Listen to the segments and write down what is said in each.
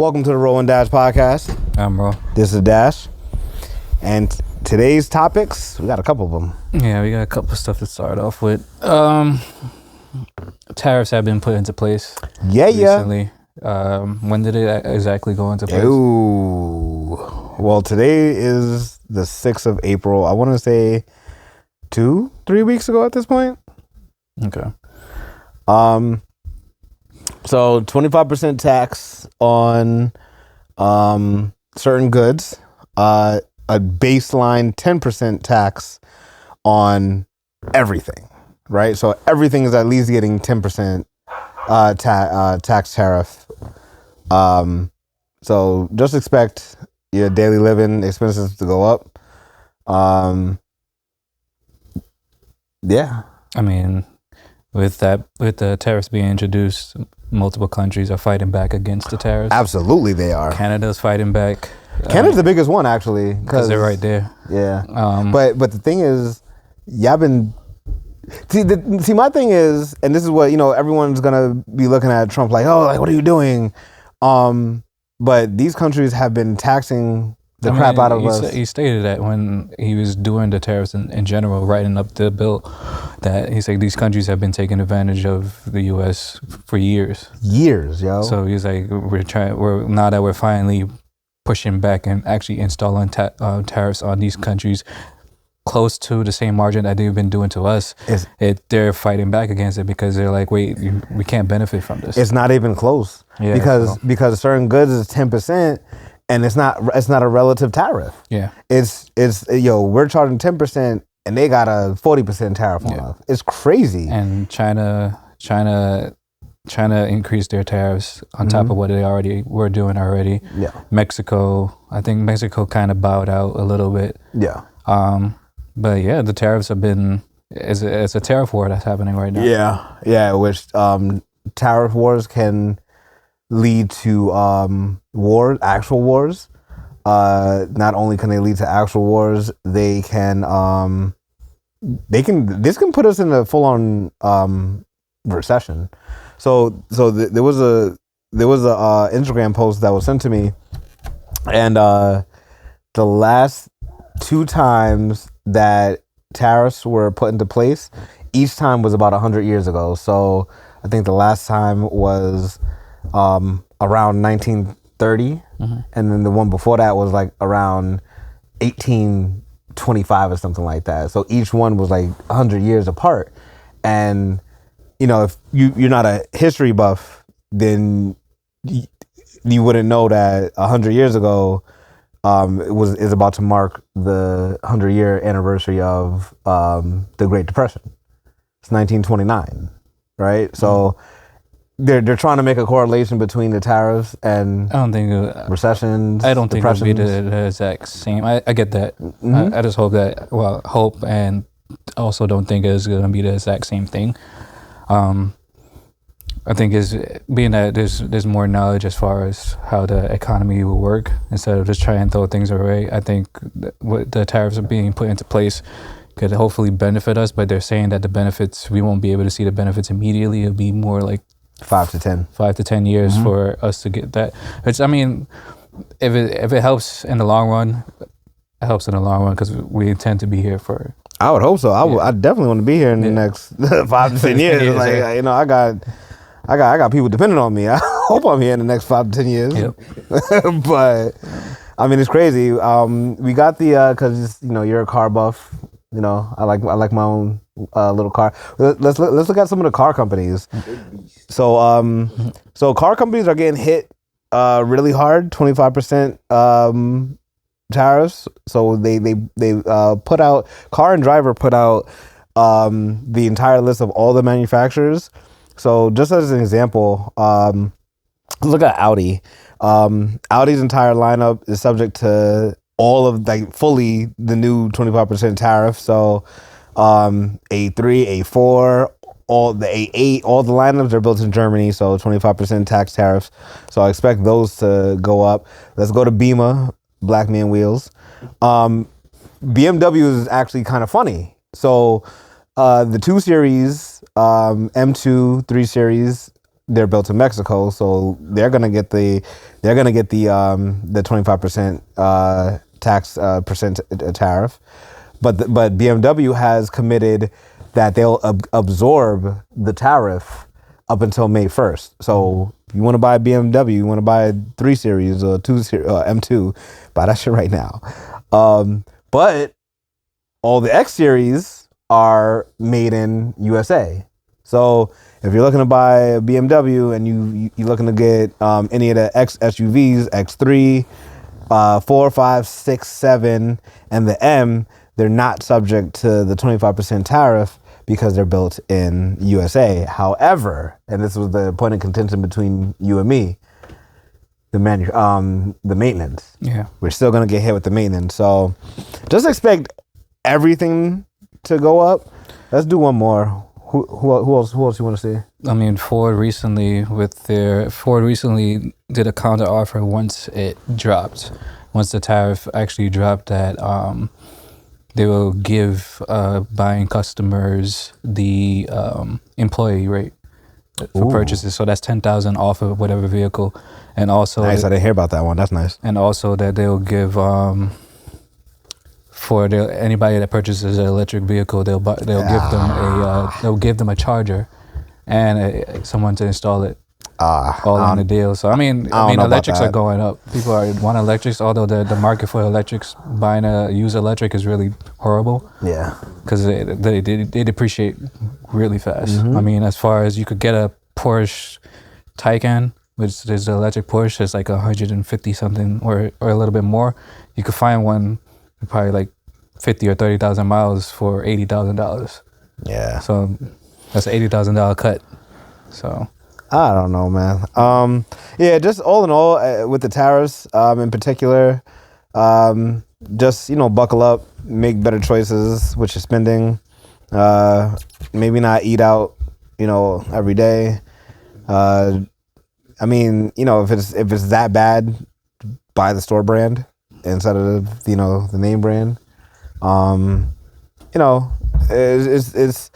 Welcome to the Ro&Dash podcast. I'm Ro. This is Dash. And today's topics, we got a couple of them. Yeah, we got a couple of stuff to start off with. Tariffs have been put into place recently. When did it exactly go into place? Ooh. Well, today is the 6th of April. I want to say 2-3 weeks ago at this point. Okay. So 25% tax on certain goods, a baseline 10% tax on everything, right? So everything is at least getting 10% tax tariff. So just expect your daily living expenses to go up. Yeah. I mean, with the tariffs being introduced, multiple countries are fighting back against the tariffs. Absolutely, they are. Canada's fighting back. Canada's the biggest one, actually, because they're right there. Yeah. But the thing is, y'all been see. My thing is, and this is what everyone's gonna be looking at Trump like, oh, like what are you doing? But these countries have been taxing the crap out of us. He stated that when he was doing the tariffs in general, writing up the bill, that he said these countries have been taking advantage of the U.S. for years. Years, yo. So he's like, now that we're finally pushing back and actually installing tariffs on these countries close to the same margin that they've been doing to us, they're fighting back against it because they're like, wait, we can't benefit from this. It's not even close. Yeah, because certain goods is 10%. And it's not a relative tariff. Yeah. It's we're charging 10% and they got a 40% tariff on us. It's crazy. And China increased their tariffs on top of what they already were doing already. Yeah. I think Mexico kind of bowed out a little bit. Yeah. But yeah, the tariffs have been it's a tariff war that's happening right now. Yeah. Yeah, which tariff wars can lead to actual wars. Not only can they lead to actual wars, this can put us in a full-on recession. So there was a Instagram post that was sent to me, and the last 2 times that tariffs were put into place, each time was about 100 years ago. So I think the last time was around 1930, and then the one before that was like around 1825 or something like that. So each one was like 100 years apart. And if you're not a history buff, then you wouldn't know that 100 years ago is about to mark the 100-year anniversary of the Great Depression. It's 1929, right? So they're trying to make a correlation between the tariffs and recessions. I don't think it'll be the exact same. I get that. I just hope and also don't think it's going to be the exact same thing. I think is being that there's more knowledge as far as how the economy will work instead of just trying to throw things away. I think what the tariffs are being put into place could hopefully benefit us, but they're saying that the benefits, we won't be able to see the benefits immediately. It'll be more like 5 to 10 years for us to get that. Which, I mean, if it helps in the long run, it helps in the long run because we intend to be here for. I would hope so. I definitely want to be here in the next 5 to 10 years. Like I got people depending on me. I hope I'm here in the next 5 to 10 years. Yep. But I mean, it's crazy. We got the because you're a car buff. I like my own little car. Let's look at some of the car companies. So car companies are getting hit really hard, 25% tariffs. So they put out, Car and Driver put out the entire list of all the manufacturers. So just as an example, look at Audi. Audi's entire lineup is subject to all of fully the new 25% tariff. So A3, A4, all the A8, all the lineups are built in Germany, so 25% tax tariffs. So I expect those to go up. Let's go to Beamer, Black Man Wheels. BMW is actually kind of funny. So the 2 Series, M2, 3 Series, they're built in Mexico, so they're gonna get the 25% tax percent tariff. But BMW has committed that they'll absorb the tariff up until May 1st. So if you want to buy a BMW, you want to buy a 3 Series or 2 M2, buy that shit right now. But all the X Series are made in USA. So if you're looking to buy a BMW and you're looking to get any of the X SUVs, X3, 4, 5, 6, 7, and the M, they're not subject to the 25% tariff because they're built in USA. However, and this was the point of contention between you and me, the maintenance. Yeah. We're still gonna get hit with the maintenance. So just expect everything to go up. Let's do one more. Who else you want to see? I mean, Ford recently did a counter offer once it dropped. Once the tariff actually dropped, that they will give buying customers the employee rate for purchases. So that's $10,000 off of whatever vehicle, and also nice. I didn't hear about that one. That's nice. And also that they'll give anybody that purchases an electric vehicle, they'll give them a charger and someone to install it. All on the deal. So I mean, electrics are going up. People want electrics, although the market for electrics, buying a used electric is really horrible. Yeah, because they depreciate really fast. Mm-hmm. I mean, as far as you could get a Porsche Taycan, which is the electric Porsche, it's like 150 something or a little bit more. You could find one probably like 50 or 30,000 miles for $80,000. Yeah. So that's an $80,000 cut. So I don't know, man. Yeah, just all in all, with the tariffs in particular, just, buckle up, make better choices with your spending. Maybe not eat out, every day. I mean, if it's that bad, buy the store brand instead of, the name brand. It's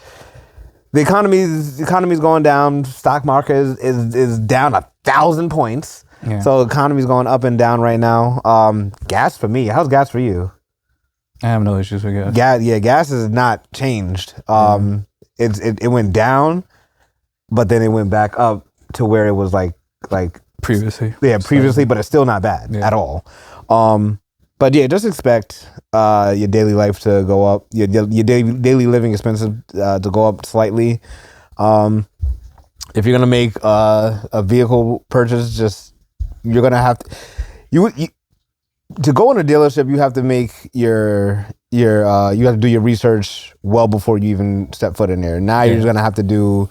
the economy's going down. Stock market is down 1,000 points. Yeah. So the economy's going up and down right now. Gas for me. How's gas for you? I have no issues with gas. Gas has not changed. It went down, but then it went back up to where it was like previously. Yeah, previously, but it's still not bad at all. But yeah, just expect your daily life to go up, your daily living expenses to go up slightly. If you're gonna make a vehicle purchase, you're gonna have to go in a dealership. You have to make you have to do your research well before you even step foot in there. Now you're just gonna have to do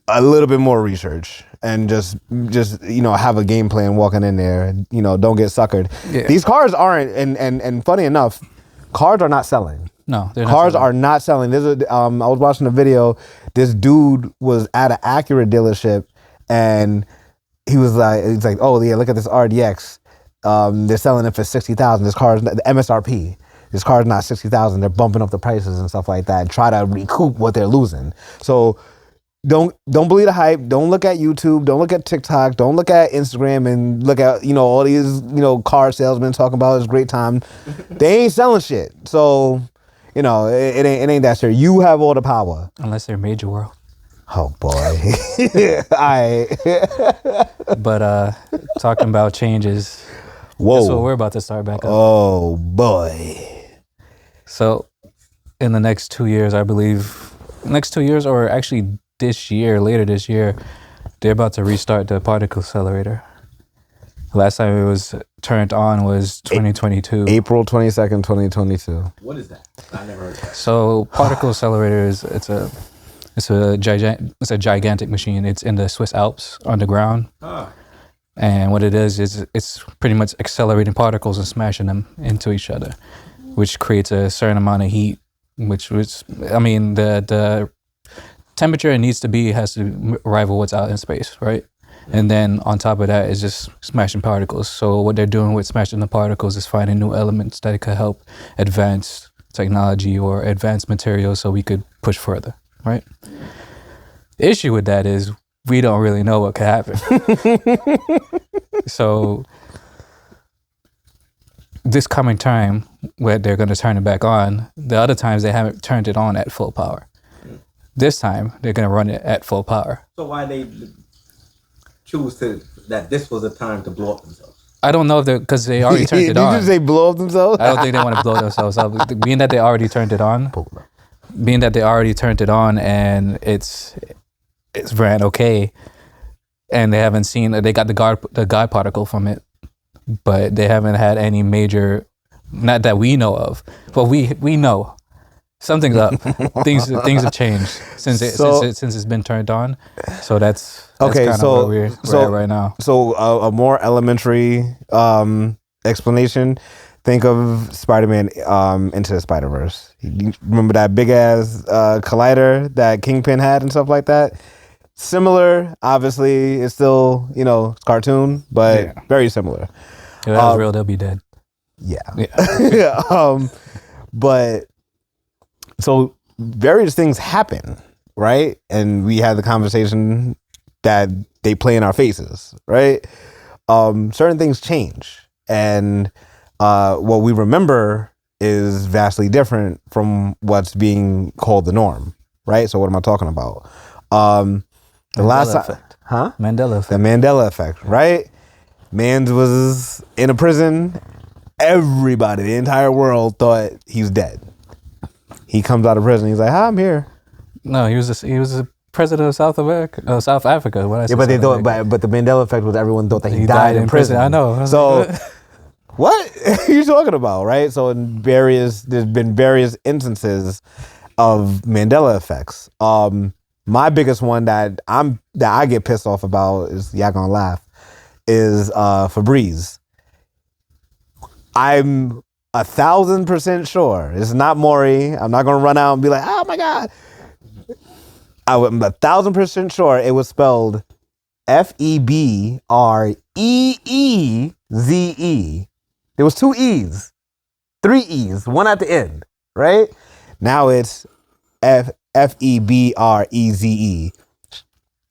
a little bit more research and just have a game plan walking in there. Don't get suckered. Yeah. These cars aren't, and funny enough, cars are not selling. No, they're not cars selling. are not selling. I was watching a video. This dude was at an Acura dealership, and he's like, oh yeah, look at this RDX. They're selling it for $60,000. This car is the MSRP. This car is not $60,000. They're bumping up the prices and stuff like that. Try to recoup what they're losing. So don't believe the hype. Don't look at YouTube. Don't look at TikTok. Don't look at Instagram and look at all these car salesmen talking about this great time. They ain't selling shit. So it ain't that serious. You have all the power. Unless they're Major World. Oh boy. But talking about changes. Whoa. That's what we're about to start back up. Oh boy. So in the next 2 years, I believe, or actually later this year, they're about to restart the particle accelerator. Last time it was turned on was 2022. April 22nd, 2022. What is that? I never heard of that. So particle accelerator is it's a gigantic machine. It's in the Swiss Alps underground. And what it is it's pretty much accelerating particles and smashing them into each other, which creates a certain amount of heat, which I mean the temperature it needs to be has to rival what's out in space, right? And then on top of that is just smashing particles. So what they're doing with smashing the particles is finding new elements that could help advance technology or advance materials so we could push further, right? The issue with that is we don't really know what could happen. So this coming time where they're going to turn it back on, the other times they haven't turned it on at full power. This time they're going to run it at full power. So why they choose that this was a time to blow up themselves? I don't know if because they already turned it on. Did they blow up themselves? I don't think they want to blow themselves up. Being that they already turned it on, and it's ran okay, and they haven't seen, they got the God particle from it, but they haven't had any major, not that we know of, but we know something's up. things have changed since it's been turned on. So that's okay. Kind So of where we're at right now. So a more elementary explanation. Think of Spider-Man Into the Spider-Verse. You remember that big ass collider that Kingpin had and stuff like that? Similar, obviously. It's still, it's cartoon, but very similar. If that was real, they'll be dead. Yeah. But so various things happen, right? And we had the conversation that they play in our faces, right? Certain things change, and what we remember is vastly different from what's being called the norm, right? So what am I talking about? Mandela effect. Mandela effect. The Mandela effect, right? Mans was in a prison. Everybody, the entire world thought he's dead. He comes out of prison. He's like, "Hi, I'm here." No, he was the president of South Africa. But they thought, but the Mandela effect was everyone thought that he died in prison. I know. So, what are you talking about, right? So, there's been various instances of Mandela effects. My biggest one that I get pissed off about is, y'all gonna laugh, is Febreze. I'm 1,000% sure it's not Maury. I'm not gonna run out and be like, "Oh my God." I'm 1,000% sure it was spelled Febreeze. There was 2 E's, 3 E's, one at the end, right? Now it's Febreze.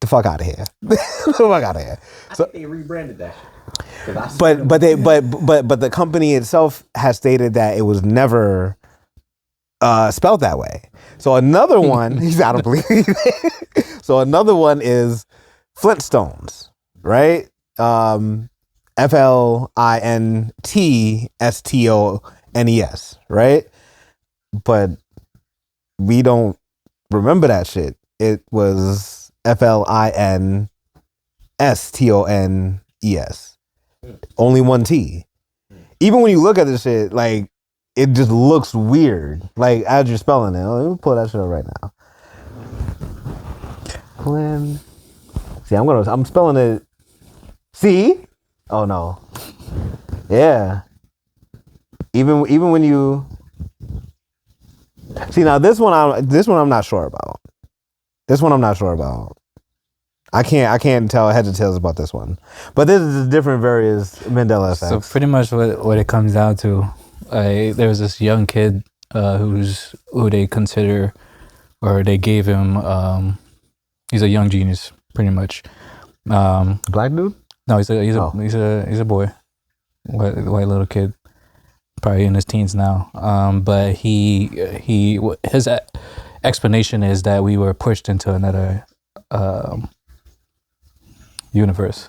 The fuck out of here. The fuck out of here. So they rebranded that shit. But the company itself has stated that it was never spelled that way. So another one, I don't believe it. So another one is Flintstones, right? Flintstones, right? But we don't remember that shit. It was Flintstones. Only one T. Even when you look at this shit, like, it just looks weird. Like, as you're spelling it. Let me pull that shit up right now. See, I'm spelling it. See? Oh no. Yeah. Even when you see, now this one I'm not sure about. I can't tell heads or tails about this one. But this is different various Mandela effects. So pretty much what it comes down to, there was this young kid who they consider, or they gave him, he's a young genius, pretty much. Black dude? No, he's a boy, white little kid, probably in his teens now. But his explanation is that we were pushed into another universe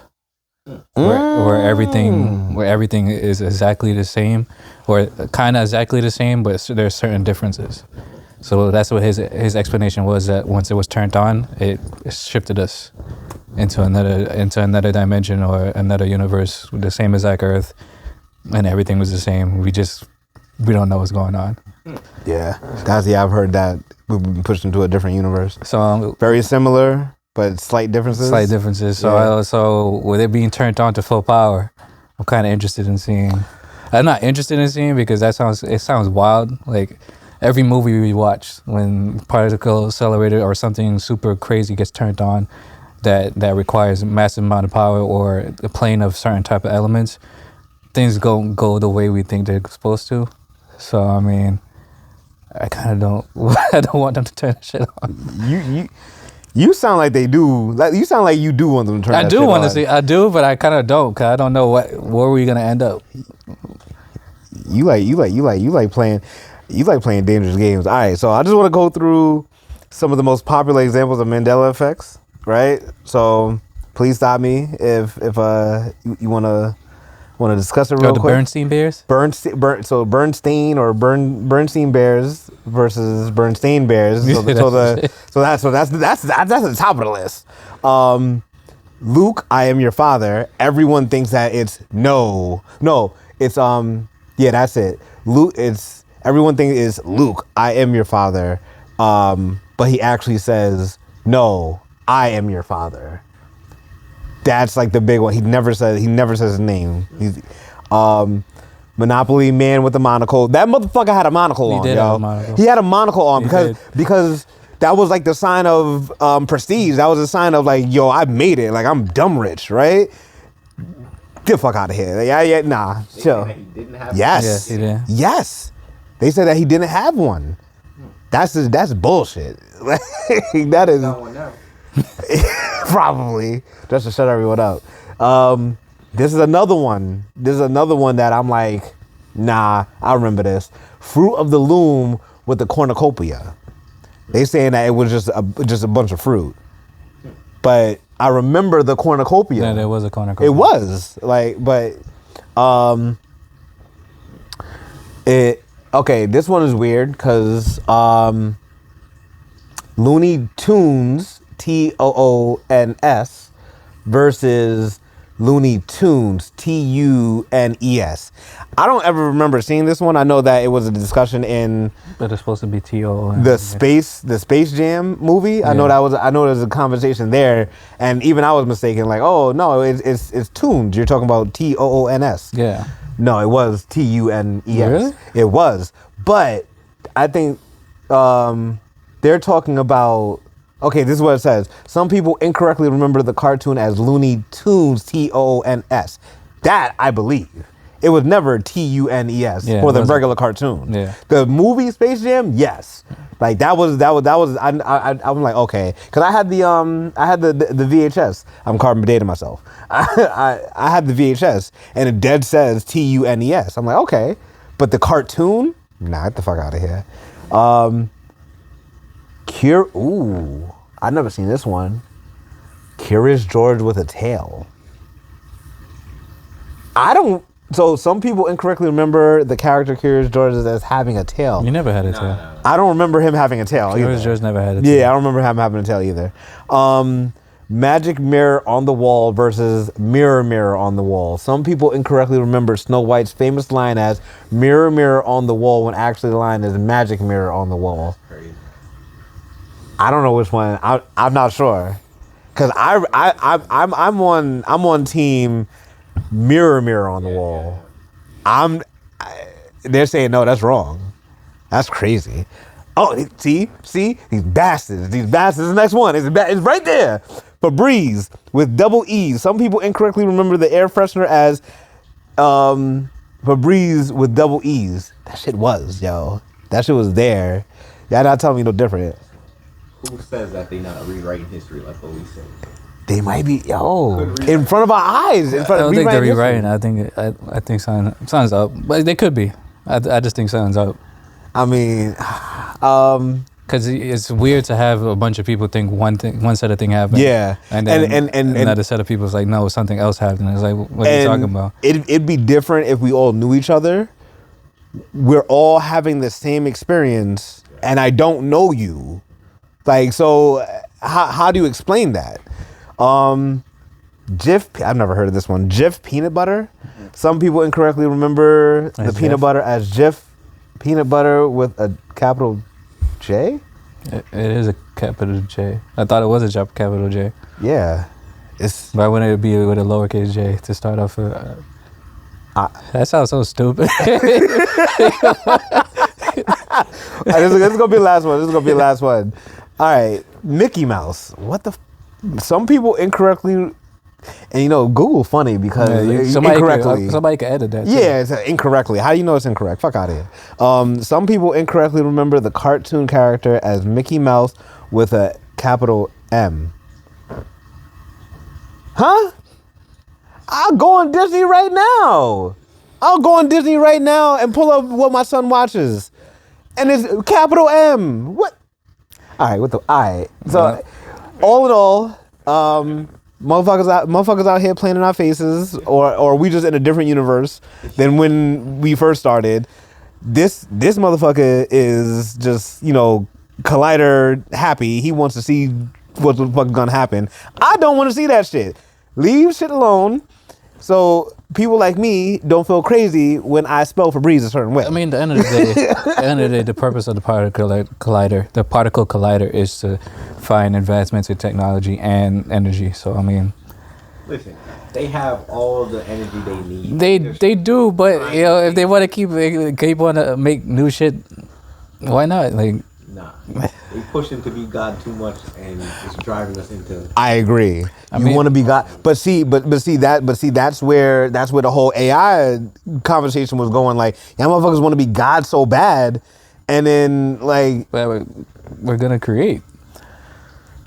where everything is exactly the same, or kind of exactly the same, but there's certain differences. So that's what his explanation was, that once it was turned on, it shifted us into another dimension or another universe, the same exact Earth, and everything was the same. We don't know what's going on. Yeah, I've heard that we've been pushed into a different universe. So very similar, but slight differences. So with it being turned on to full power, I'm kind of interested in seeing. I'm not interested in seeing because it sounds wild. Like every movie we watch, when particle accelerator or something super crazy gets turned on, that requires a massive amount of power or the plane of certain type of elements, things go the way we think they're supposed to. So I mean, I kind of don't. I don't want them to turn shit on. You sound like they do. Like you sound like you do want them to turn. I that do shit want to on. see. I do, but I kind of don't, cause I don't know where we gonna end up. You like playing dangerous games. All right, so I just want to go through some of the most popular examples of Mandela effects. Right. So please stop me if you want to discuss it real The quick. Bernstein Bears. Bernstein or Bernstein Bears versus Bernstein Bears. So that's the top of the list. Luke, I am your father. Everyone thinks that it's no. It's yeah, that's it. Luke, it's everyone thinks it's Luke, I am your father. But he actually says no, I am your father. That's like the big one. He never says his name. He's Monopoly man with a monocle. That motherfucker had a monocle on. Did yo. have a monocle. He had a monocle on He because that was like the sign of prestige. That was a sign of like, yo, I made it. Like I'm dumb rich, right? Get the fuck out of here. Yeah, nah. Chill. He didn't have Yes. Yes, he did. Yes. They said that he didn't have one. That's bullshit. That is got one now. probably just to shut everyone up. This is another one. That I'm like, nah, I remember this. Fruit of the Loom with the cornucopia. They saying that it was just a bunch of fruit. But I remember the cornucopia. Yeah, there was a cornucopia. It was like, but okay. This one is weird because Looney Tunes TOONS versus Looney Tunes TUNES. I don't ever remember seeing this one. I know that it was a discussion in But it's supposed to be TO. the Space Jam movie. I know there was a conversation there, and even I was mistaken. Like, oh no, it's tunes. You're talking about TOONS. Yeah. No, it was TUNES. Really? It was, but I think they're talking about. Okay, this is what it says. Some people incorrectly remember the cartoon as Looney Tunes TOONS. That I believe. It was never TUNES for the regular cartoon. Yeah. The movie Space Jam, yes. Like that was. I'm like, okay, because I had the VHS. I'm carbon dating myself. I had the VHS and it dead says TUNES. I'm like, okay, but the cartoon, nah, get the fuck out of here. Ooh, I've never seen this one. Curious George with a tail. So some people incorrectly remember the character Curious George as having a tail. You never had a tail. No. I don't remember him having a tail either. Curious George never had a tail. Yeah, I don't remember him having a tail either. Magic Mirror on the Wall versus Mirror Mirror on the Wall. Some people incorrectly remember Snow White's famous line as Mirror Mirror on the Wall when actually the line is Magic Mirror on the Wall. Crazy. I don't know which one. I'm not sure, cause I'm on team Mirror Mirror on the Wall. They're saying no, that's wrong. That's crazy. Oh, see these bastards. The next one is right there. Febreze with double E's. Some people incorrectly remember the air freshener as Febreze with double E's. That shit was, yo. That shit was there. Y'all not telling me no different. Who says that they not rewriting history like what we say? They might be, in front of our eyes. I don't think they're rewriting. I think something's up, but they could be. I just think something's up. I mean, because it's weird to have a bunch of people think one set of thing happened. Yeah, and then another set of people is like, no, something else happened. It's like, what are you talking about? It'd be different if we all knew each other. We're all having the same experience, and I don't know you. Like, so how do you explain that? Jif, I've never heard of this one. Jif peanut butter. Some people incorrectly remember the peanut butter as Jif peanut butter with a capital J. It is a capital J. I thought it was a capital J. Yeah, it's. Why wouldn't it be with a lowercase j to start off? That sounds so stupid. This is gonna be the last one. All right, Mickey Mouse. What the? Some people incorrectly, and Google funny because somebody could edit that. Too. Yeah, it's incorrectly. How do you know it's incorrect? Fuck out of here. Some people incorrectly remember the cartoon character as Mickey Mouse with a capital M. Huh? I'll go on Disney right now. I'll go on Disney right now and pull up what my son watches. And it's capital M. What? All right, all right. So, all in all, motherfuckers out here playing in our faces, or we just in a different universe than when we first started. This motherfucker is just, collider happy. He wants to see what the fuck is gonna happen. I don't want to see that shit. Leave shit alone. So people like me don't feel crazy when I spell Febreze a certain way. I mean, at the end of the day, the purpose of the particle collider is to find advancements in technology and energy. So I mean, listen, they have all the energy they need. They do, but if they want to keep want to make new shit, why not? Like, nah, they push him to be God too much, and it's driving us into. I agree. You want to be God, but see, that's where the whole AI conversation was going. Like, y'all motherfuckers want to be God so bad, and then like, we're gonna create.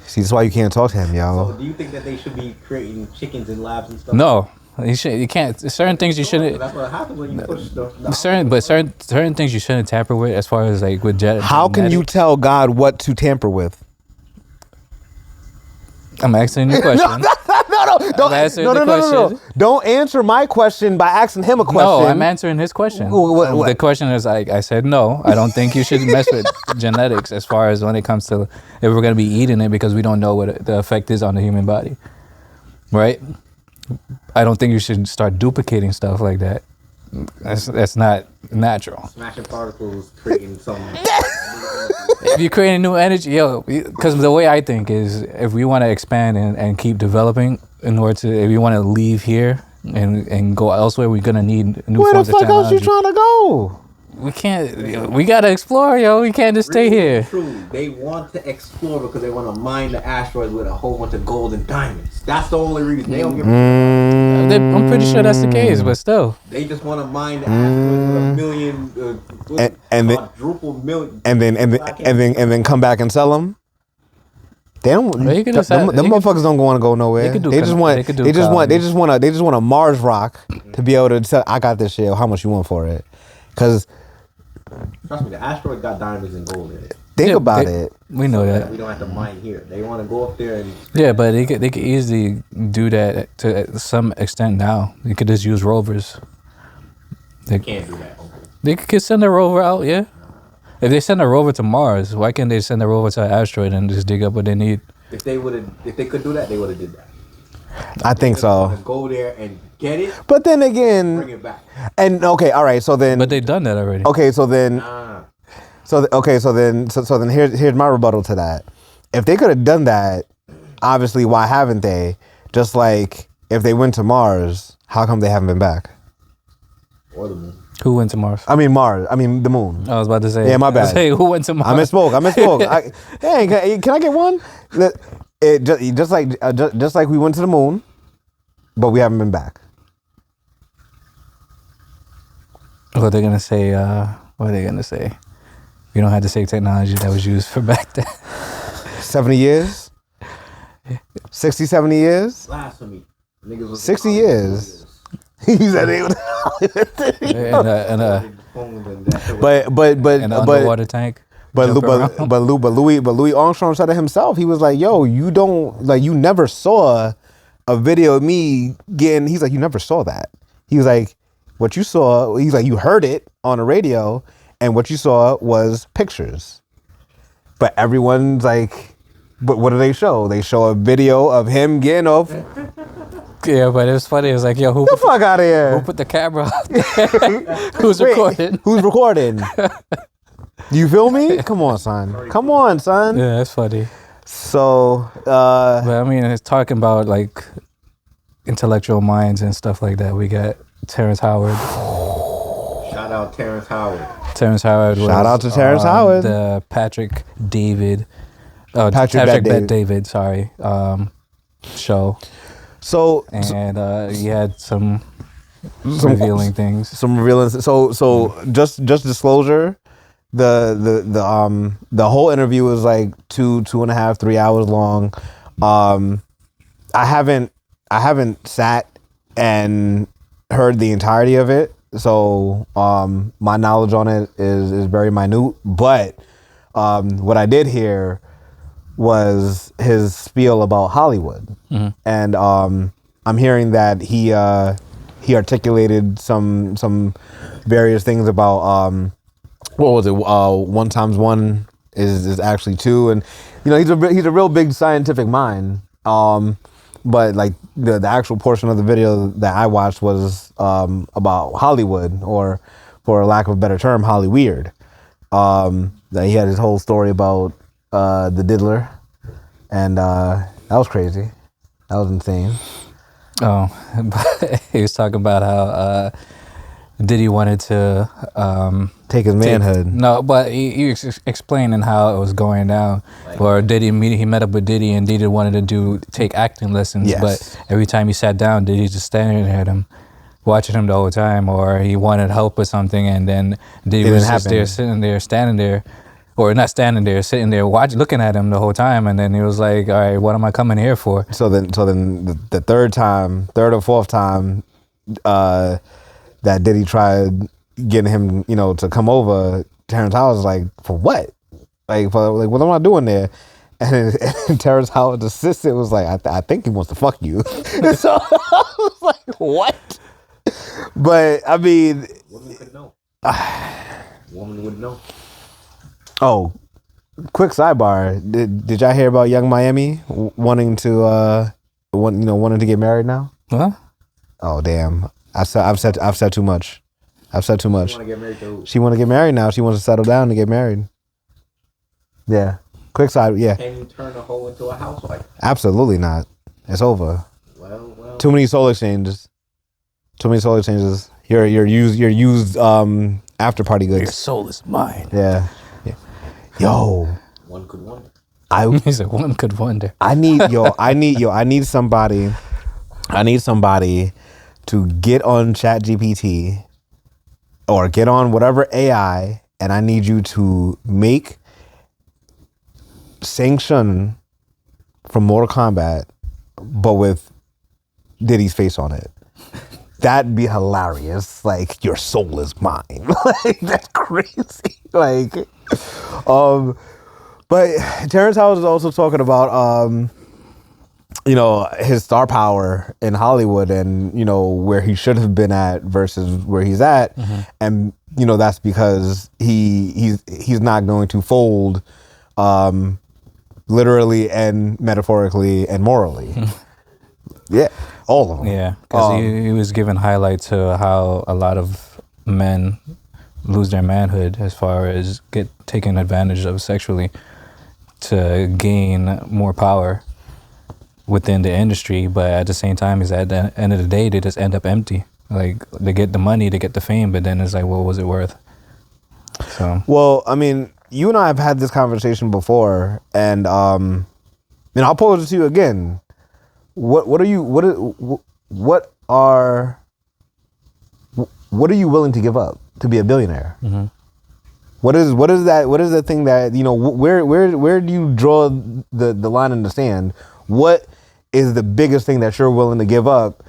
See, that's why you can't talk to him, yo. So, do you think that they should be creating chickens in labs and stuff? No. You can't. Certain things you shouldn't. That's what happens when you push stuff. Certain things you shouldn't tamper with, as far as like with jet. How can you tell God what to tamper with? I'm asking you a question. No. Don't answer my question by asking him a question. No, I'm answering his question. What? The question is, I said no. I don't think you should mess with genetics as far as when it comes to if we're gonna be eating it, because we don't know what the effect is on the human body, right? I don't think you should start duplicating stuff like that. That's not natural. Smashing particles, creating some. If you're creating new energy, because the way I think is, if we want to expand and keep developing, if we want to leave here and go elsewhere, we're gonna need new forms of technology. Where the fuck else you trying to go? We can't. We gotta explore, yo. We can't just stay here. Truly, they want to explore because they want to mine the asteroids with a whole bunch of gold and diamonds. That's the only reason. They don't give I'm pretty sure that's the case, but still. They just want to mine the asteroids with a million, quadruple million, and then come back and sell them. They don't. Them motherfuckers don't want to go nowhere. They just want a Mars rock to be able to tell. I got this shit. How much you want for it? Because trust me, the asteroid got diamonds and gold in it. Think about it. We know that. We don't have to mine here. They want to go up there and. Yeah, but they could easily do that to some extent now. They could just use rovers. They can't do that. Okay. They could send a rover out, yeah. If they send a rover to Mars, why can't they send a rover to an asteroid and just dig up what they need? If they could do that, they would have did that. I think so. Go there and get it. But then again, bring it back. And okay, all right. So then, but they've done that already. Okay, so then, so then here's my rebuttal to that. If they could have done that, obviously, why haven't they? Just like if they went to Mars, how come they haven't been back? Or the moon. Who went to Mars? I mean Mars. I mean the moon. I was about to say. Yeah, my bad. Say who went to Mars? I misspoke. Hey, can I get one? Just like we went to the moon, but we haven't been back. What they're gonna say? What are they gonna say? You don't have to say technology that was used for back then. 70 years? 60, 70 years? Blasphemy. 60 years. He said they would. and an underwater tank. But Louis Armstrong said it himself. He was like, "Yo, you never saw a video of me getting." He's like, "You never saw that." He was like, "What you saw?" He's like, "You heard it on the radio, and what you saw was pictures." But everyone's like, "But what do they show? They show a video of him getting off." Yeah, but it was funny. It was like, yo, who the fuck out of here? Who put the camera up there? Who's recording? Who's recording? You feel me? Come on, son. Come on, son. Yeah, that's funny. So, but I mean, it's talking about like intellectual minds and stuff like that. We got Terrence Howard. Shout out Terrence Howard. Terrence Howard. Shout out to Terrence Howard. The Patrick Bet David. Sorry. Show. So he had some revealing things. Some revealing. So just disclosure. The whole interview was like 2.5, 3 hours long. I haven't sat and heard the entirety of it, so my knowledge on it is very minute. But what I did hear was his spiel about Hollywood, and I'm hearing that he articulated some various things about what was it? 1 times 1 is actually 2, and he's a real big scientific mind. But like the actual portion of the video that I watched was about Hollywood, or for lack of a better term, Hollyweird. That he had his whole story about the diddler, and that was crazy. That was insane. Oh, but he was talking about how Diddy wanted to Take his manhood. No, but he was explaining how it was going down. Or he met up with Diddy, and Diddy wanted to take acting lessons. Yes. But every time he sat down, Diddy just standing there at him, watching him the whole time. Or he wanted help with something, and then Diddy was just there, standing there, or not standing there, sitting there, looking at him the whole time. And then he was like, "All right, what am I coming here for?" So then the third or fourth time that Diddy tried getting him, to come over, Terrence Howard was like, "For what? What am I doing there?" And Terrence Howard's assistant was like, I think he wants to fuck you." So I was like, what? But I mean, women could know. Woman would know. Oh, quick sidebar. Did y'all hear about Young Miami wanting to wanting to get married now? What? Oh damn! I've said too much. I've said too much. She want to get married to who? She want to get married now. She wants to settle down and get married. Yeah. Quick side. Yeah. Can you turn a hoe into a housewife? Absolutely not. It's over. Well. Too many soul exchanges. You're used after party goods. Your soul is mine. Yeah. Yo. One could wonder. He said one could wonder. I need somebody to get on ChatGPT or get on whatever AI, and I need you to make Sanction from Mortal Kombat, but with Diddy's face on it. That'd be hilarious. Like, your soul is mine. Like, that's crazy. Like, but Terrence Howard is also talking about, his star power in Hollywood, and, where he should have been at versus where he's at. Mm-hmm. And, that's because he's not going to fold, literally and metaphorically and morally. Yeah, all of them. Yeah, because he was giving highlight to how a lot of men lose their manhood as far as get taken advantage of sexually to gain more power within the industry. But at the same time, is at the end of the day, they just end up empty. Like, they get the money, they get the fame, but then it's like, what was it worth? So, well, I mean, you and I have had this conversation before, and I'll pose it to you again. What are you willing to give up to be a billionaire? Mm-hmm. What is the thing that, where do you draw the line in the sand? What is the biggest thing that you're willing to give up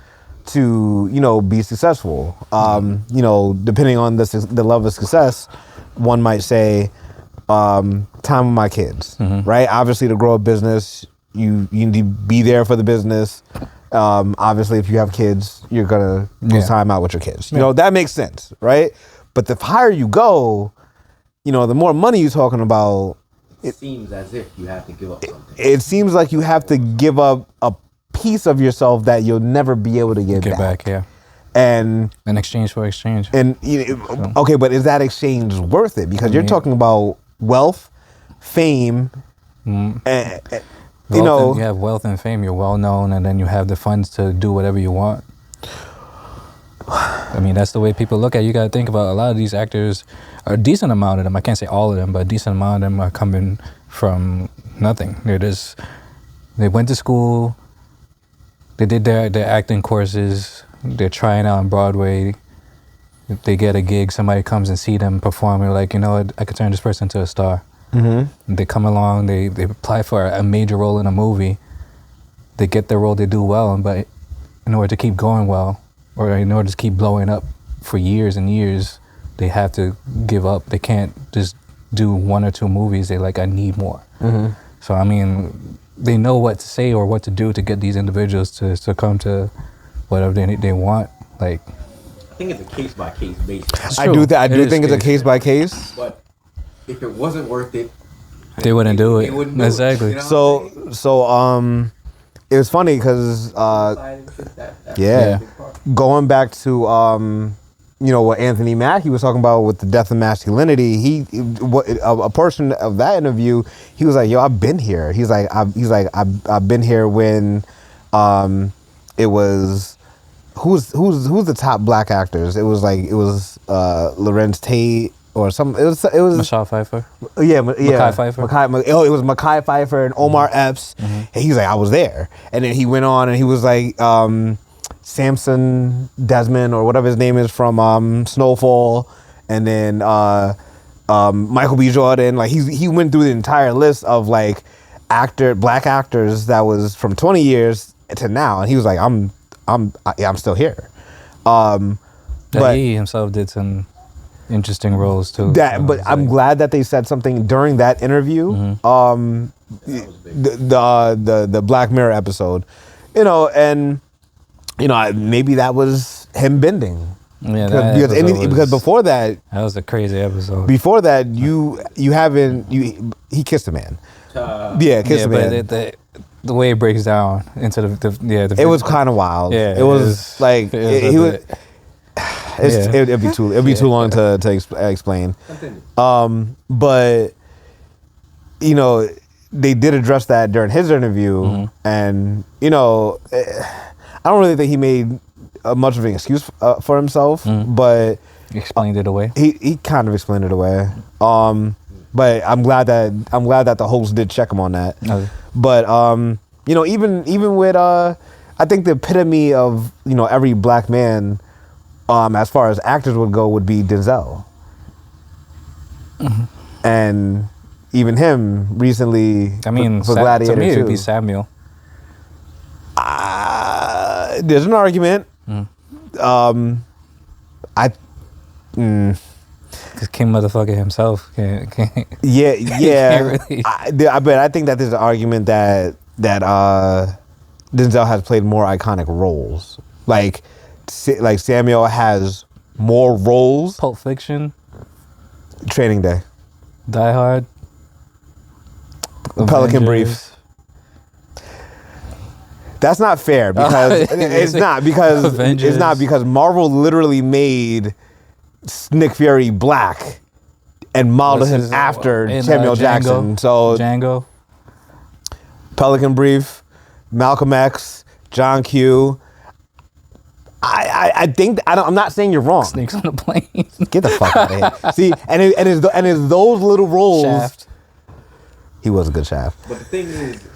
to, be successful? Depending on the level of success, one might say, time with my kids, right? Obviously, to grow a business, you need to be there for the business. Obviously, if you have kids, you're gonna lose time out with your kids. That makes sense, right? But the higher you go, the more money you're talking about. It seems as if you have to give up something. It seems like you have to give up a piece of yourself that you'll never be able to get back. Yeah. And in exchange for exchange. And okay, but is that exchange worth it? Because you're talking about wealth, fame, and you have wealth and fame. You're well known, and then you have the funds to do whatever you want. I mean, that's the way people look at it. You got to think about a lot of these actors. A decent amount of them, I can't say all of them, but a decent amount of them are coming from nothing. They went to school, they did their acting courses, they're trying out on Broadway, they get a gig, somebody comes and see them perform, they're like, what, I could turn this person into a star. Mm-hmm. They come along, they apply for a major role in a movie, they get their role, they do well, but in order to keep going well, or in order to keep blowing up for years and years, they have to give up. They can't just do 1 or 2 movies. They like, I need more. Mm-hmm. So I mean, they know what to say or what to do to get these individuals to come to whatever they want. Like, I think it's a case by case basis. I do think it's a case by case. But if it wasn't worth it, they wouldn't do it. Wouldn't do Exactly. It, you know So it was funny because going back to what Anthony Mackie was talking about with the death of masculinity. A portion of that interview, he was like, "Yo, I've been here." He's like, "I've been here when it was who's the top black actors? It was Lorenz Tate." Or some, it was Michelle Pfeiffer. Mekhi Pfeiffer. It was Mekhi Pfeiffer and Omar Epps. Mm-hmm. And he's like, I was there. And then he went on and he was like, Samson Desmond or whatever his name is from Snowfall, and then Michael B. Jordan. Like he went through the entire list of like black actors that was from 20 years to now, and he was like, I'm still here. But he himself did some interesting roles too. But I'm glad that they said something during that interview. Mm-hmm. The Black Mirror episode, and maybe that was him bending. Yeah, because before that was a crazy episode. Before that, he kissed a man. Kissed a man. But the way it breaks down into the it was kind of wild. Yeah, it was like he was. It'd be too long to explain. But they did address that during his interview, mm-hmm. and I don't really think he made much of an excuse for himself, but he explained it away. He kind of explained it away. But I'm glad that the host did check him on that. Okay. But even with I think the epitome of every black man. As far as actors would go, would be Denzel, and even him recently. I mean, for Gladiator to me, 2. it'd be Samuel. There's an argument. Because King motherfucker himself can't. Yeah. Really. I think that there's an argument that Denzel has played more iconic roles, like Samuel has more roles. Pulp Fiction, Training Day, Die Hard, Pelican Brief. That's not fair because it's not because Marvel literally made Nick Fury black and modeled him after Samuel Jackson. So Django, Pelican Brief, Malcolm X, John Q. I think I'm not saying you're wrong. Snakes on a Plane. Get the fuck out of here. See, and it's those little roles. Shaft. He was a good Shaft. But the thing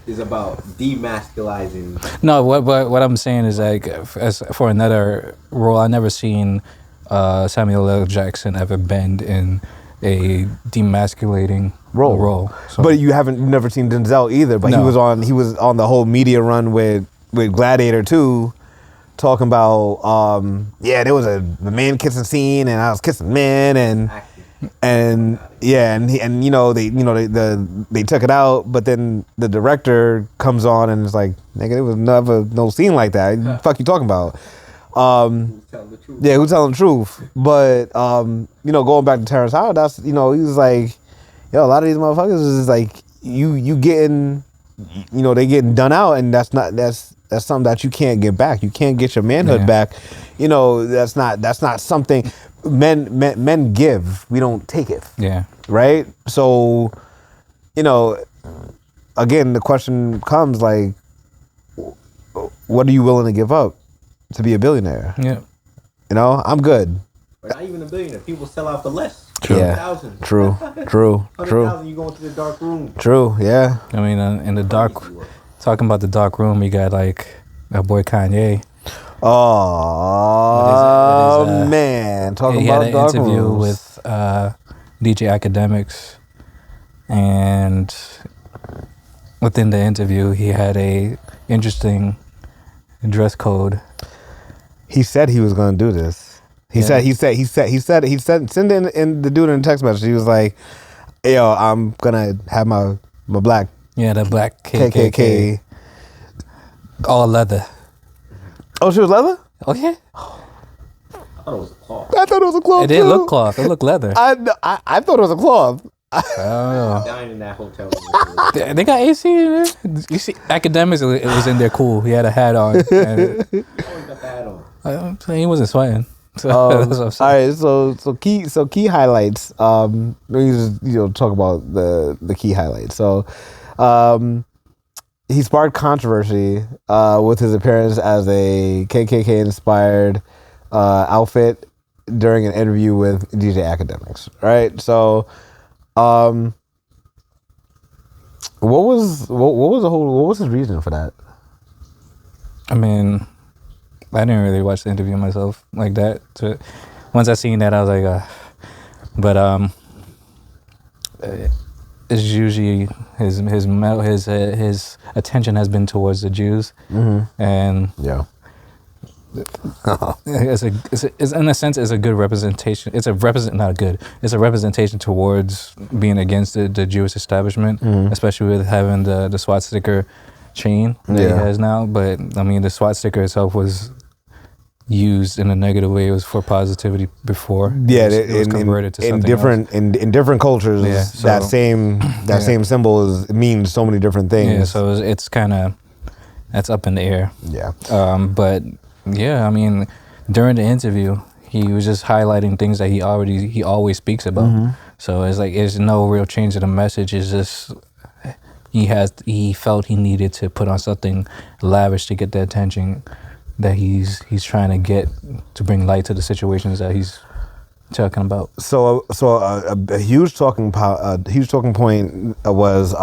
is about demasculizing. No, what I'm saying is like, as for another role, I never seen Samuel L. Jackson ever bend in a demasculating role. So. But you've never seen Denzel either. But No. he was on the whole media run with Gladiator 2. Talking about there was a man kissing scene and I was kissing men and they took it out, but then the director comes on and it's like, nigga, there was never no scene like that. What the fuck you talking about? Who's telling the truth? Yeah, who's telling the truth? But going back to Terrence Howard, that's he was like, a lot of these motherfuckers is like you getting they getting done out, and that's something that you can't get back. You can't get your manhood back. That's not something men give. We don't take it. Yeah. Right? So, again, the question comes like, what are you willing to give up to be a billionaire? Yeah. I'm good. But not even a billionaire. People sell out for less. True. Yeah. 100,000. True. 100,000, you go into the dark room. True. Yeah. I mean, in the dark, talking about the dark room, you got like our boy Kanye. Oh man, talking about he had dark an interview rooms. with DJ Academics, and within the interview, he had a interesting dress code. He said he was going to do this. He said send in the dude in the text message. He was like, yo, I'm going to have my black the black KKK. All leather. Oh, she was leather? Oh, yeah. I thought it was a cloth. I thought it was a cloth. It didn't look cloth. It looked leather. I thought it was a cloth. I don't know. Dying in that hotel. They got AC in there. You see, academics, it was in there cool. He had a hat on. And Always got that on. he wasn't sweating. So, that's what I'm saying. All right, so key highlights. Let me just talk about the key highlights. So, he sparked controversy with his appearance as a KKK inspired outfit during an interview with DJ Academics. Right, so. What was his reason for that? I mean, I didn't really watch the interview myself like that. So once I seen that, I was like, but it's usually his attention has been towards the Jews, and yeah. It's in a sense it's a good representation. It's a representation towards being against the Jewish establishment, especially with having the SWAT sticker chain that he has now. But I mean, the SWAT sticker itself was used in a negative way. It was for positivity before. Yeah, it was converted to something different else. In different cultures. Yeah, so, that same symbol means so many different things. Yeah, so it's kind of that's up in the air. Yeah. But yeah, I mean, during the interview, he was just highlighting things that he always speaks about. So it's like there's no real change in the message. It's just he felt he needed to put on something lavish to get the attention that he's trying to get to bring light to the situations that he's talking about. So a huge talking point was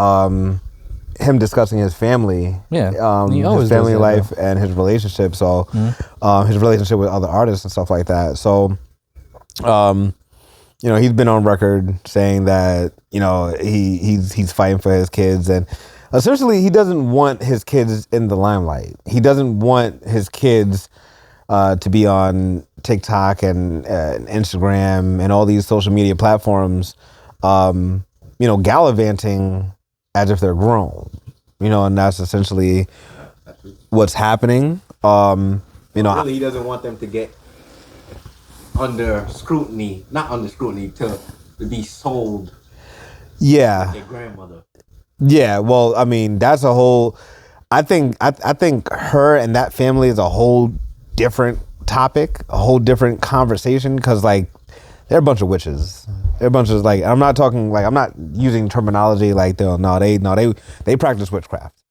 him discussing his family, Yeah, his family life and his relationship. So, his relationship with other artists and stuff like that. So, he's been on record saying that he's fighting for his kids, and essentially he doesn't want his kids in the limelight. He doesn't want his kids to be on TikTok and Instagram and all these social media platforms, gallivanting as if they're grown, and that's essentially what's happening. Really, he doesn't want them to get not under scrutiny, to be sold. Yeah. Like their grandmother. Yeah. Well, I mean, that's a whole. I think her and that family is a whole different topic, a whole different conversation, because like they're a bunch of witches. They're a bunch of I'm not talking I'm not using terminology like they practice witchcraft.